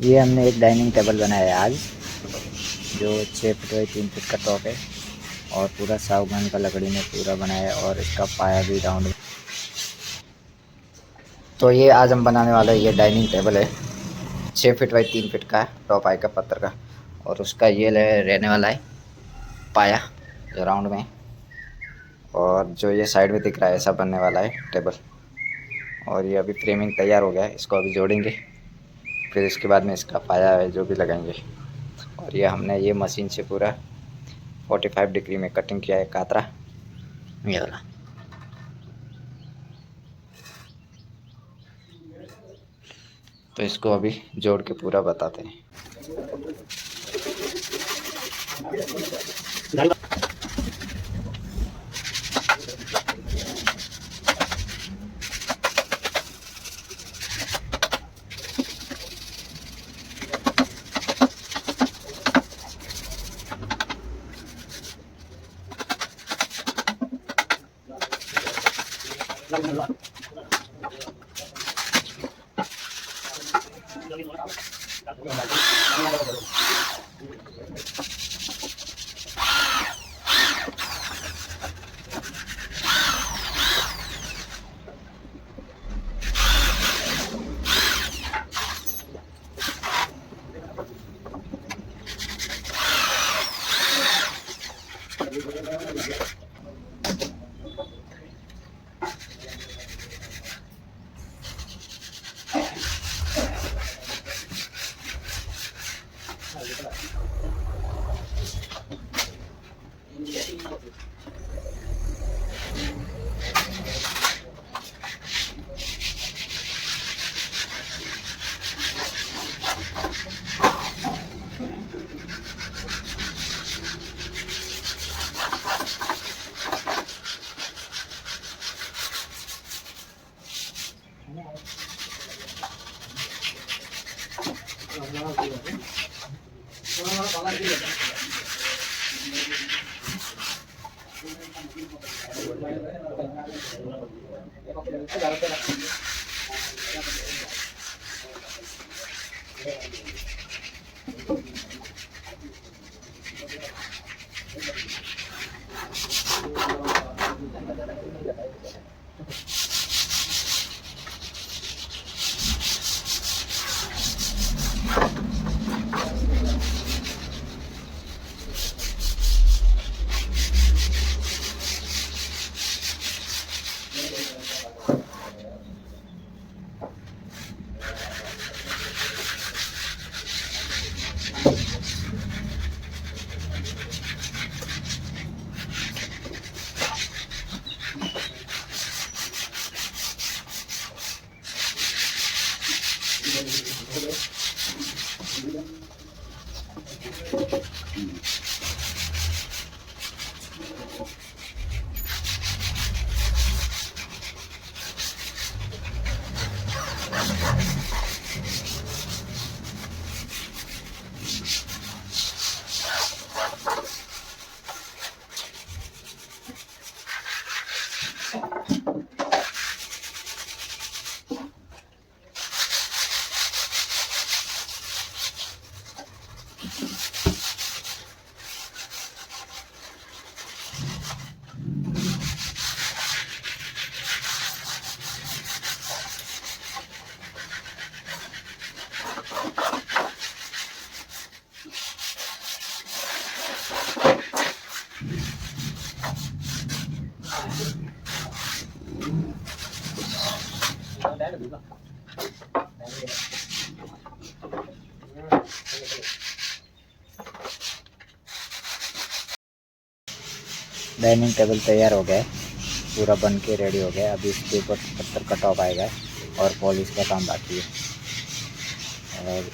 ये हमने एक डाइनिंग टेबल बनाया है आज, जो 6 फीट बाई 3 फीट का टॉप है और पूरा सागवान का लकड़ी में पूरा बनाया है और इसका पाया भी राउंड में। तो ये आज हम बनाने वाले ये डाइनिंग टेबल है, 6 फीट बाई 3 फीट का टॉप आएगा पत्थर का, और उसका ये रहने वाला है पाया जो राउंड में, और जो ये साइड में दिख रहा है ऐसा बनने वाला है टेबल। और ये अभी फ्रेमिंग तैयार हो गया है, इसको अभी जोड़ेंगे, फिर इसके बाद में इसका पाया है जो भी लगाएंगे। और ये हमने ये मशीन से पूरा 45 डिग्री में कटिंग किया है कातरा, ये वाला। तो इसको अभी जोड़ के पूरा बताते हैं। डाइनिंग टेबल तैयार हो गया है, पूरा बन के रेडी हो गया है। अभी इसके ऊपर पत्थर का टॉप आएगा और पॉलिश का काम बाकी है। और